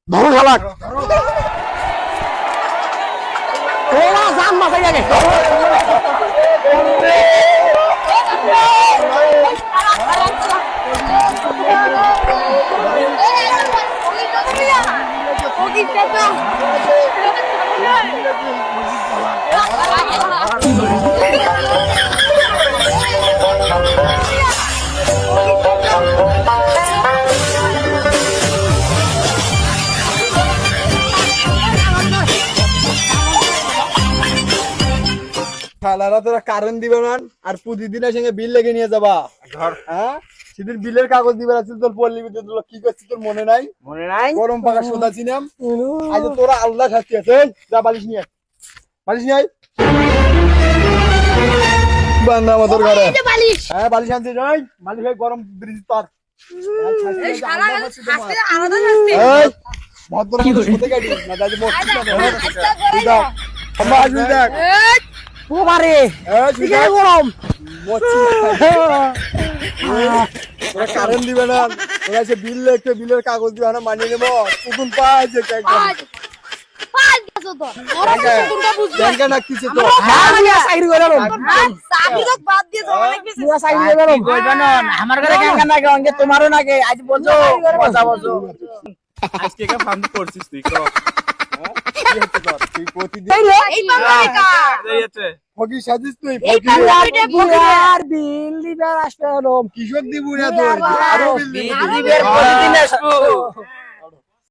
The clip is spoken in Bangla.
ধরো শালাক তোরা জান মাথায় আগে শালারা তোরা কারেন্ট দিবে না আর প্রতিদিনের সঙ্গে বিল লেগে নিয়ে যাবা হ্যাঁ সেদিন বিলের কাগজ দিবে আসছিল তোর পল্লী বিদ্যুৎ তোর কি করছিস তোর মনে নাই গরম পাকা সোদা চিনাম আজ তোরা আল্লাহ শাস্তি আছে এই, যা বালিশ নিয়ে আয়। বালিশ নিয়ে আয়। বান্দা আমাদের ঘরে হ্যাঁ বালিশ আনতে যাই মালিক ভাই গরম ব্রিজ তার এই ভদ্র কোথায় গেলি না দাদি মস্তি না আমরা আসবি দেখ বাবারে এই কি গরম মস্তি তোরা কারেন্ট দিবে না তোরা সে বিল লেখতে বিলের কাগজ দিবে না মানিয়ে নেবো কুকুন পাইছে একদম ব্যাংকে ডাকতেছে তো চাকরি করে আমার ঘরে কেন নাকি অঙ্গে তোমারও নাকি আজ বলছো বসা বসো আজকে কে ফান্ড করছিস তুই তো কি হচ্ছে তোর? তুই প্রতিদিন এইতে ফকির সাজিস তুই আর বিল দিবার আসবে হলো কৃষক দিব না তোর আরো বিল দিব প্রতিদিন আসবো